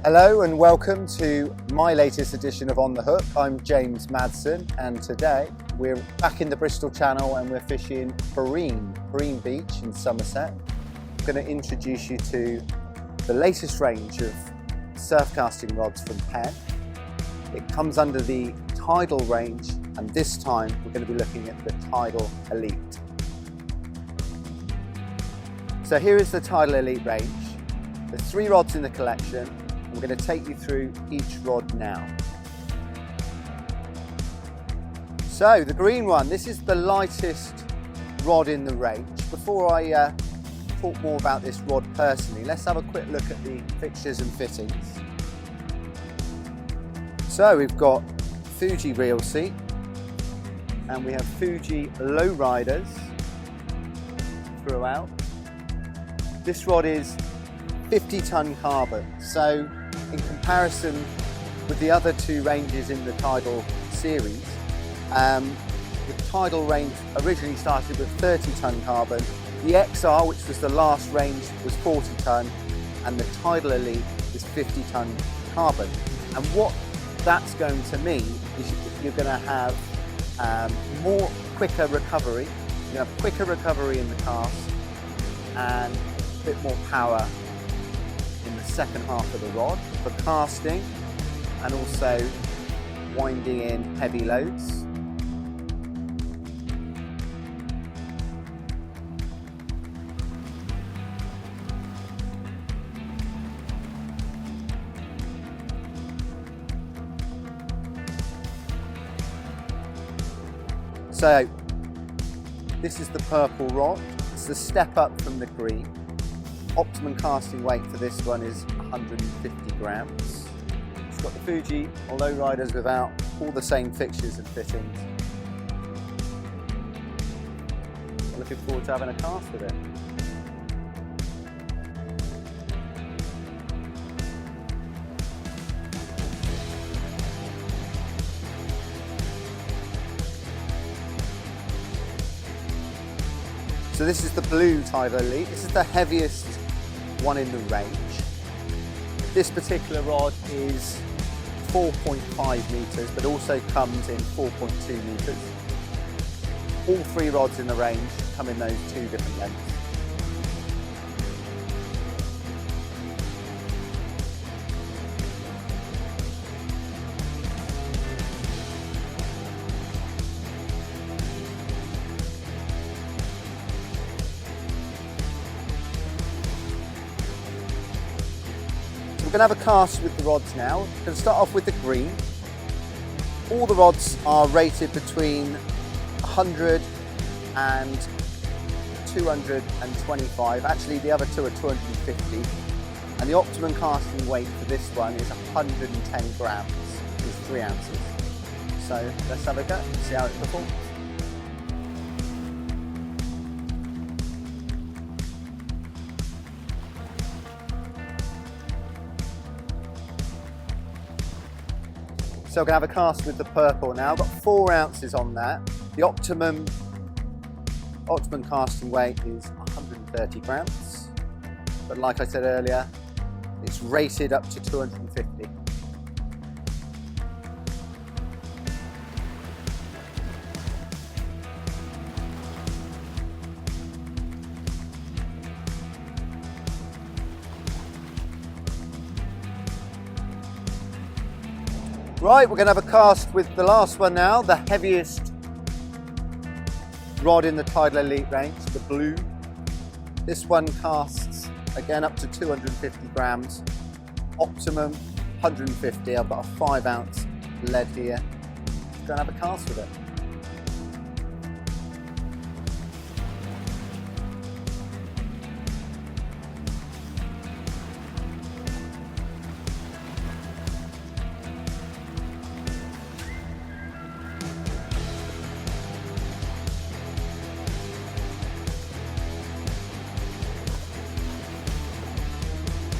Hello and welcome to my latest edition of On the Hook. I'm James Madsen and today we're back in the Bristol Channel and we're fishing Bream Beach in Somerset. I'm going to introduce you to the latest range of surf casting rods from Penn. It comes under the Tidal range and this time we're going to be looking at the Tidal Elite. So here is the Tidal Elite range. There's 3 rods in the collection. I'm going to take you through each rod now. So the green one, this is the lightest rod in the range. Before I talk more about this rod personally, let's have a quick look at the fixtures and fittings. So we've got Fuji reel seat and we have Fuji low riders throughout. This rod is 50-ton carbon, so in comparison with the other 2 ranges in the Tidal series, the Tidal range originally started with 30-ton carbon. The XR, which was the last range, was 40-ton, and the Tidal Elite is 50-ton carbon. And what that's going to mean is you're going to have quicker recovery. You're going to have quicker recovery in the cast and a bit more power in the second half of the rod for casting and also winding in heavy loads. So this is the purple rod. It's the step up from the green. Optimum casting weight for this one is 150 grams. It's got the Fuji low riders without all the same fixtures and fittings. I'm looking forward to having a cast with it. So this is the blue Tidal Elite. This is the heaviest one in the range. This particular rod is 4.5 meters, but also comes in 4.2 meters. All 3 rods in the range come in those 2 different lengths. We're going to have a cast with the rods now. We're going to start off with the green. All the rods are rated between 100 and 225. Actually, the other 2 are 250. And the optimum casting weight for this one is 110 grams, which is 3 ounces. So let's have a go, see how it performs. So we're going to have a cast with the purple now. I've got 4 ounces on that. The optimum casting weight is 130 grams. But like I said earlier, it's rated up to 250. Right, we're going to have a cast with the last one now, the heaviest rod in the Tidal Elite range, the blue. This one casts again up to 250 grams, optimum 150. I've got a 5 ounce lead here. Let's go and have a cast with it.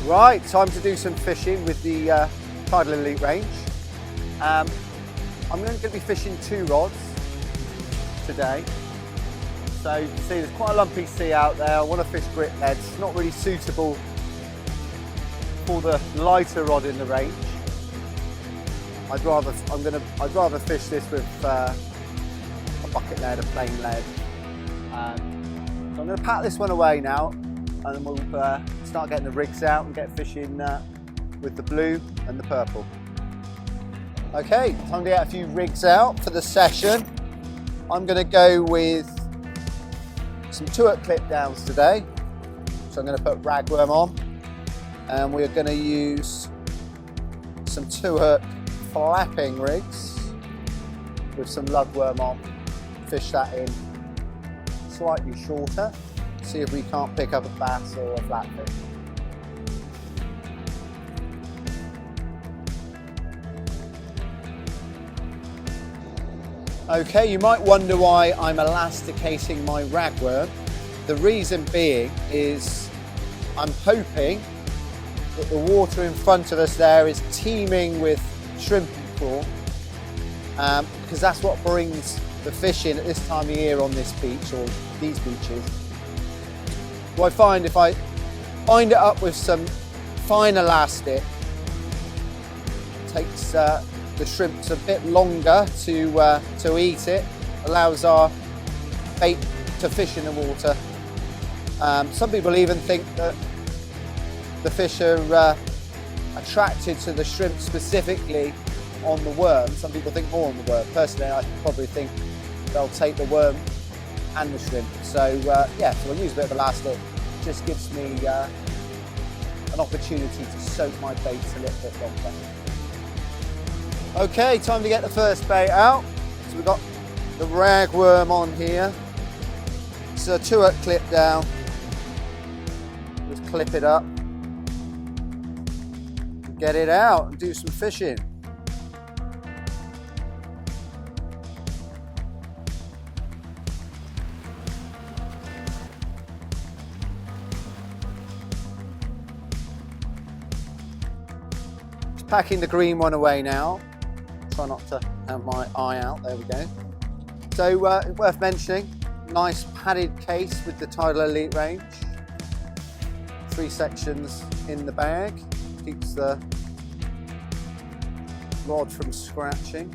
Right, time to do some fishing with the Tidal Elite range. I'm going to be fishing 2 rods today. So you can see there's quite a lumpy sea out there. I want to fish grit leads. It's not really suitable call the lighter rod in the range. I'd rather fish this with a bucket lead, a plain lead. So I'm going to pack this one away now, and then we'll start getting the rigs out and get fishing with the blue and the purple. Okay, time to get a few rigs out for the session. I'm going to go with some 2-hook clip downs today. So I'm going to put ragworm on, and we're going to use some 2-hook flapping rigs with some lugworm on. Fish that in slightly shorter, see if we can't pick up a bass or a flatfish. Okay, you might wonder why I'm elasticating my ragworm. The reason being is I'm hoping that the water in front of us there is teeming with shrimp and prawn, because that's what brings the fish in at this time of year on this beach or these beaches. What I find, if I bind it up with some fine elastic, it takes the shrimps a bit longer to eat it, allows our bait to fish in the water. Some people even think that the fish are attracted to the shrimp specifically on the worm. Some people think more on the worm. Personally, I probably think they'll take the worm and the shrimp. So yeah, so I'll use a bit of elastic. It just gives me an opportunity to soak my baits a little bit longer. Okay, time to get the first bait out. So we've got the ragworm on here. It's a 2-hook clip down. Just clip it up. Get it out and do some fishing. Just packing the green one away now. Try not to have my eye out. There we go. So worth mentioning, nice padded case with the Tidal Elite range. 3 sections in the bag. Keeps the rod from scratching,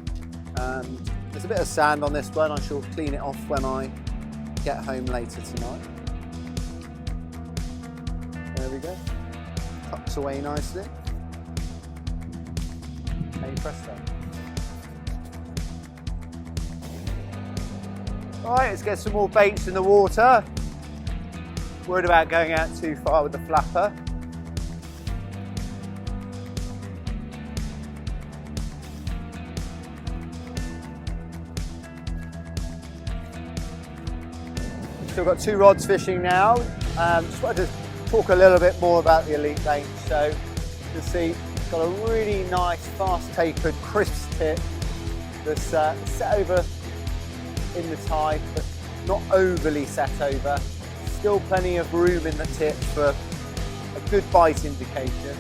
and there's a bit of sand on this one. I shall clean it off when I get home later tonight. There we go, tucks away nicely. Hey presto. Alright, let's get some more baits in the water. Worried about going out too far with the flapper. So we've got 2 rods fishing now. Just wanted to talk a little bit more about the Elite range. So you can see it's got a really nice, fast tapered, crisp tip that's set over in the tide, but not overly set over. Still plenty of room in the tip for a good bite indication.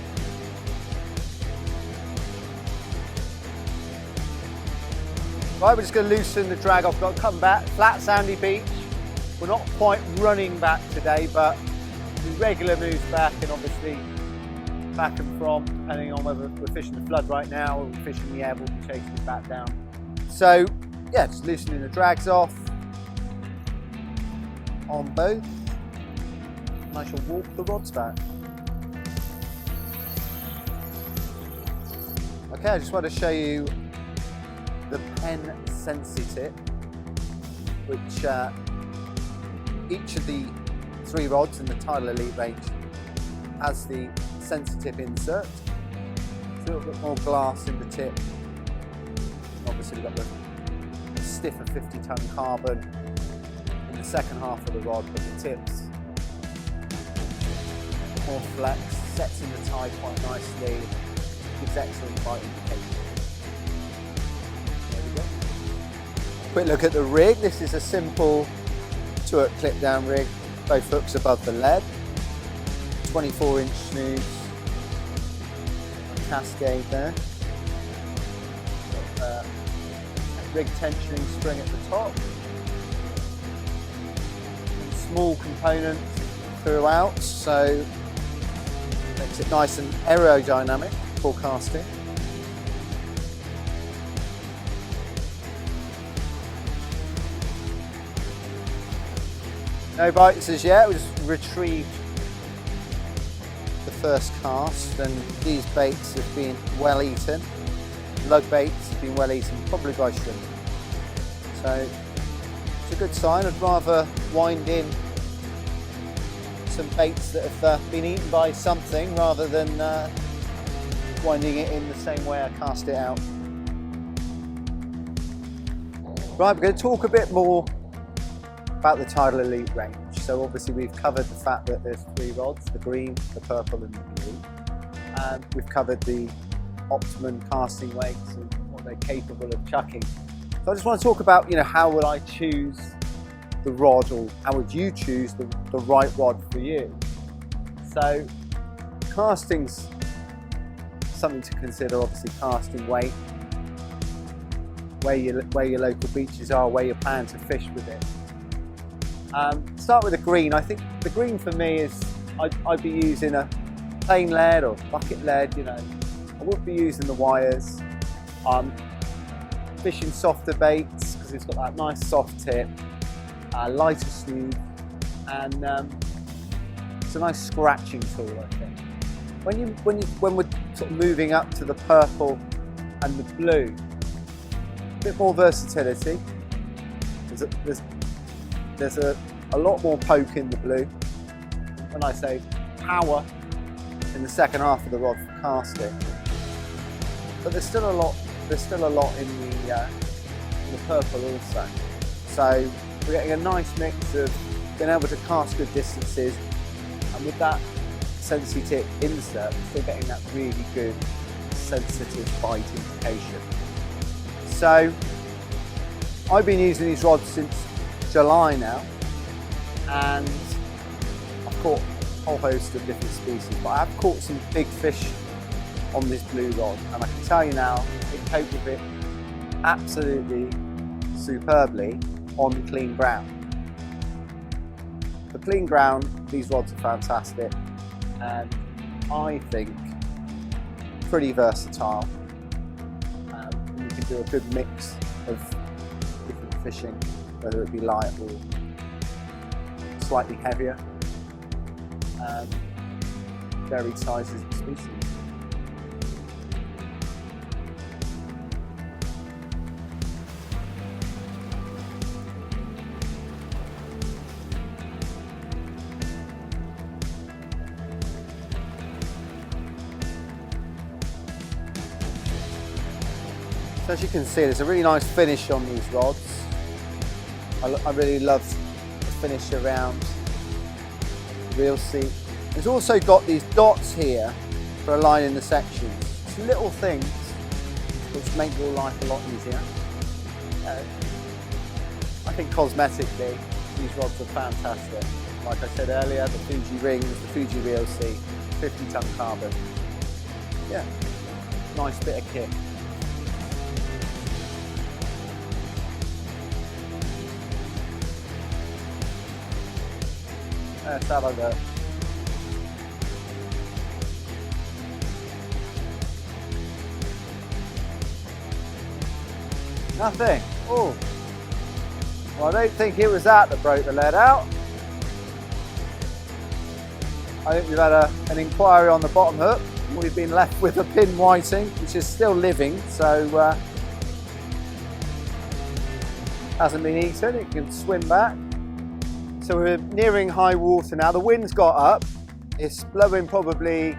Right, we're just going to loosen the drag off. Got to come back, flat sandy beach. We're not quite running back today, but the regular moves back, and obviously back and from, depending on whether we're fishing the flood right now or we're fishing the ebb, we'll be chasing it back down. So yeah, just loosening the drags off on both, and I shall walk the rods back. Okay, I just want to show you the Penn Sensi-tip, which each of the 3 rods in the Tidal Elite range has the Sensi-tip insert. It's a little bit more glass in the tip. Obviously we've got the stiffer 50-ton carbon in the second half of the rod, but the tip's more flex, sets in the tide quite nicely, gives excellent bite indication. There we go. Quick look at the rig. This is a simple 2-hook clip down rig, both hooks above the lead, 24-inch snoods, cascade there, got rig tensioning spring at the top, and small components throughout, so Keeps it nice and aerodynamic for casting. No bites as yet. We just retrieved the first cast, and these baits have been well eaten. Lug baits have been well eaten, probably by shrimp. So it's a good sign. I'd rather wind in some baits that have been eaten by something rather than winding it in the same way I cast it out. Right, we're going to talk a bit more about the Tidal Elite range. So obviously we've covered the fact that there's 3 rods, the green, the purple and the blue. And we've covered the optimum casting weights and what they're capable of chucking. So I just want to talk about, how would I choose the rod, or how would you choose the right rod for you? So casting's something to consider, obviously casting weight, where your local beaches are, where you're planning to fish with it. Start with the green. I think the green for me is, I'd be using a plain lead or bucket lead, I wouldn't be using the wires. Fishing softer baits because it's got that nice soft tip, lighter smooth, and it's a nice scratching tool, I think. When we're sort of moving up to the purple and the blue, a bit more versatility. There's a lot more poke in the blue. When I say power, in the second half of the rod for casting, but there's still a lot in the purple also. So we're getting a nice mix of being able to cast good distances, and with that sensitive insert, we're still getting that really good sensitive bite implication. So I've been using these rods since July now, and I've caught a whole host of different species, but I have caught some big fish on this blue rod, and I can tell you now, it coped with it absolutely superbly on clean ground. For clean ground, these rods are fantastic, and I think pretty versatile. And you can do a good mix of different fishing, whether it be light or slightly heavier, varied sizes of species. So as you can see, there's a really nice finish on these rods. I really love the finish around the reel seat. It's also got these dots here for aligning the sections. It's little things which make your life a lot easier. I think cosmetically, these rods are fantastic. Like I said earlier, the Fuji rings, the Fuji reel seat, 50-ton carbon. Yeah, nice bit of kit. Let's have a look. Nothing. Oh. Well, I don't think it was that broke the lead out. I think we've had an inquiry on the bottom hook. We've been left with a pin whiting, which is still living, so hasn't been eaten. It can swim back. So we're nearing high water now. The wind's got up. It's blowing probably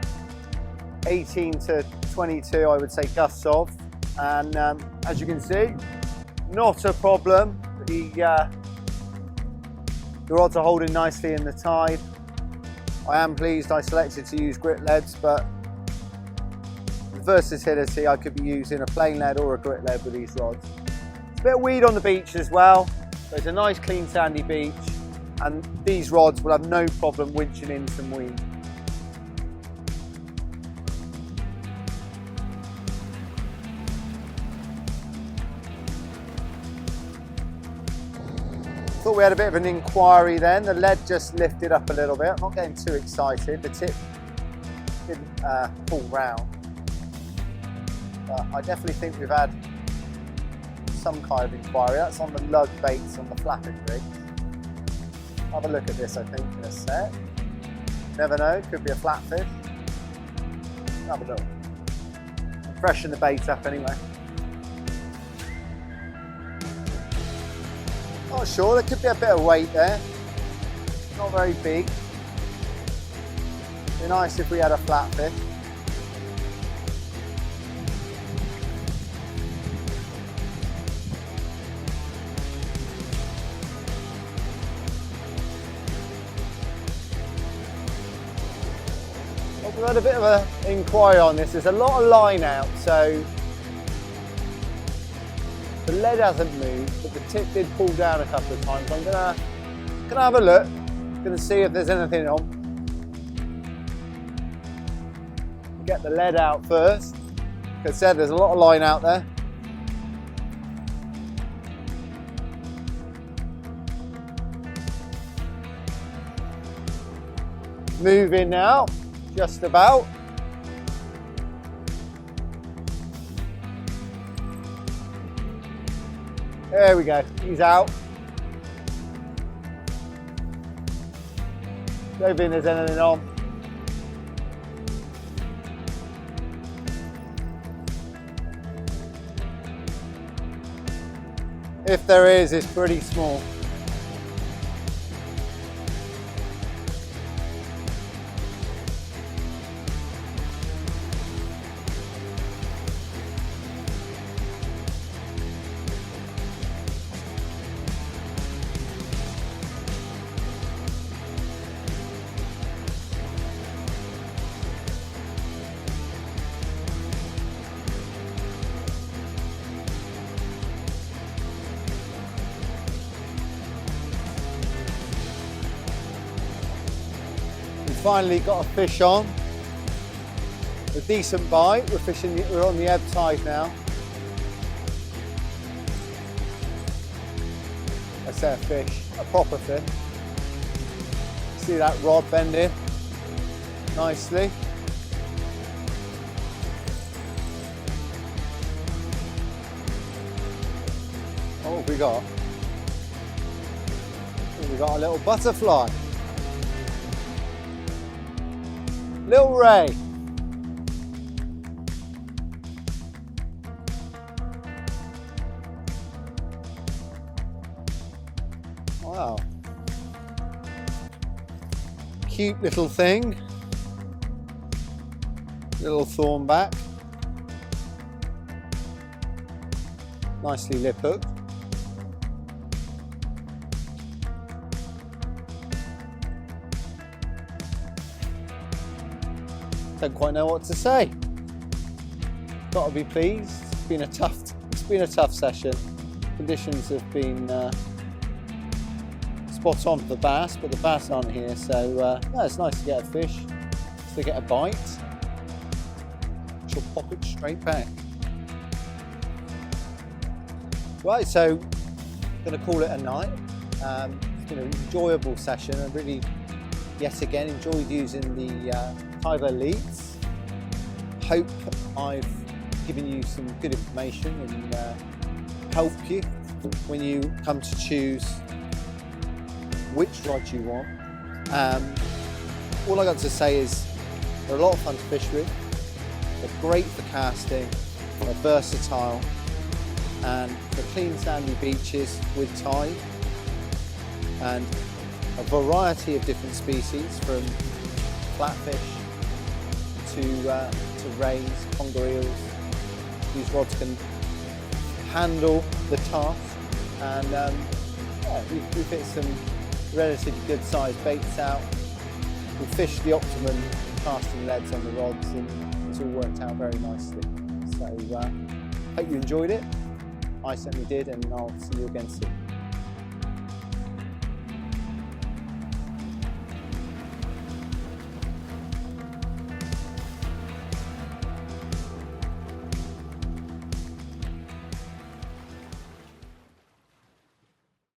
18 to 22, I would say, gusts of. And as you can see, not a problem. The rods are holding nicely in the tide. I am pleased I selected to use grit leads, but the versatility, I could be using a plain lead or a grit lead with these rods. It's a bit of weed on the beach as well. So it's a nice clean sandy beach, and these rods will have no problem winching in some weed. Thought we had a bit of an inquiry then. The lead just lifted up a little bit. I'm not getting too excited. The tip didn't pull round. But I definitely think we've had some kind of inquiry. That's on the lug baits on the flapping rigs. Have a look at this, I think, in a sec. Never know, could be a flatfish. Have a look. Freshen the bait up anyway. Not sure, there could be a bit of weight there. Not very big. Be nice if we had a flatfish. We've had a bit of an inquiry on this. There's a lot of line out, so the lead hasn't moved, but the tip did pull down a couple of times. I'm gonna have a look. Gonna see if there's anything on. Get the lead out first. Like I said, there's a lot of line out there. Moving now. Just about. There we go, he's out. Don't think there's anything on. If there is, it's pretty small. Finally got a fish on. A decent bite. We're on the ebb tide now. I say a fish, a proper fish. See that rod bending nicely. What have we got? We got a little butterfly. Little ray. Wow. Cute little thing. Little thornback. Nicely lip hooked. Don't quite know what to say. Got to be pleased. It's been a tough session. Conditions have been spot on for the bass, but the bass aren't here, so no, it's nice to get a fish, to get a bite. She'll pop it straight back. Right, so I'm going to call it a night. It's been an enjoyable session. I really, yet again, enjoyed using the Tidal Elite. Hope I've given you some good information and help you when you come to choose which rod you want. All I got to say is they're a lot of fun to fish with. They're great for casting. They're versatile, and for clean sandy beaches with tide, and a variety of different species from flatfish to rays, conger eels. These rods can handle the task, and yeah, we've hit some relatively good sized baits out. We've fished the optimum casting leads on the rods, and it's all worked out very nicely. So hope you enjoyed it. I certainly did, and I'll see you again soon.